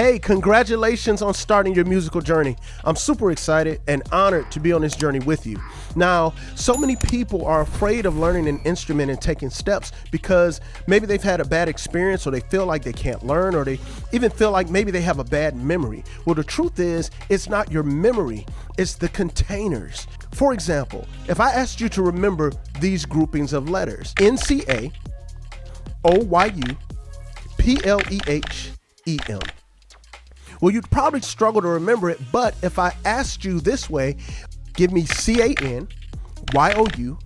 Hey, congratulations on starting your musical journey. I'm super excited and honored to be on this journey with you. Now, so many people are afraid of learning an instrument and taking steps because maybe they've had a bad experience, or they feel like they can't learn, or they even feel like maybe they have a bad memory. Well, the truth is, it's not your memory, it's the containers. For example, if I asked you to remember these groupings of letters: NCA, OYU, PLEHEM. Well, you'd probably struggle to remember it, but if I asked you this way, give me CAN, YOU,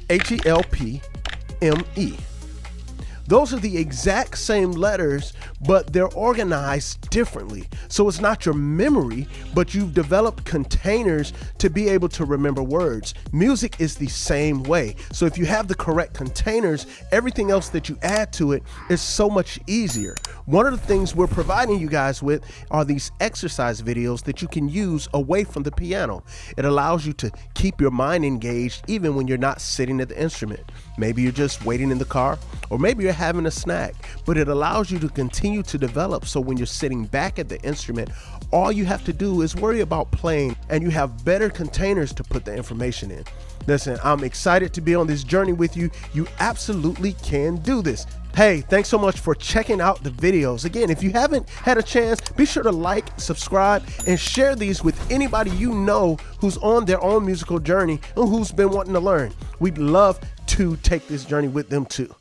HELPME. Those are the exact same letters, but they're organized differently. So it's not your memory, but you've developed containers to be able to remember words. Music is the same way. So if you have the correct containers, everything else that you add to it is so much easier. One of the things we're providing you guys with are these exercise videos that you can use away from the piano. It allows you to keep your mind engaged even when you're not sitting at the instrument. Maybe you're just waiting in the car, or maybe you're having a snack, but it allows you to continue to develop. So when you're sitting back at the instrument, all you have to do is worry about playing, and you have better containers to put the information in. Listen, I'm excited to be on this journey with you. You absolutely can do this. Hey, thanks so much for checking out the videos. Again, if you haven't had a chance, be sure to like, subscribe, and share these with anybody you know who's on their own musical journey and who's been wanting to learn. We'd love to take this journey with them too.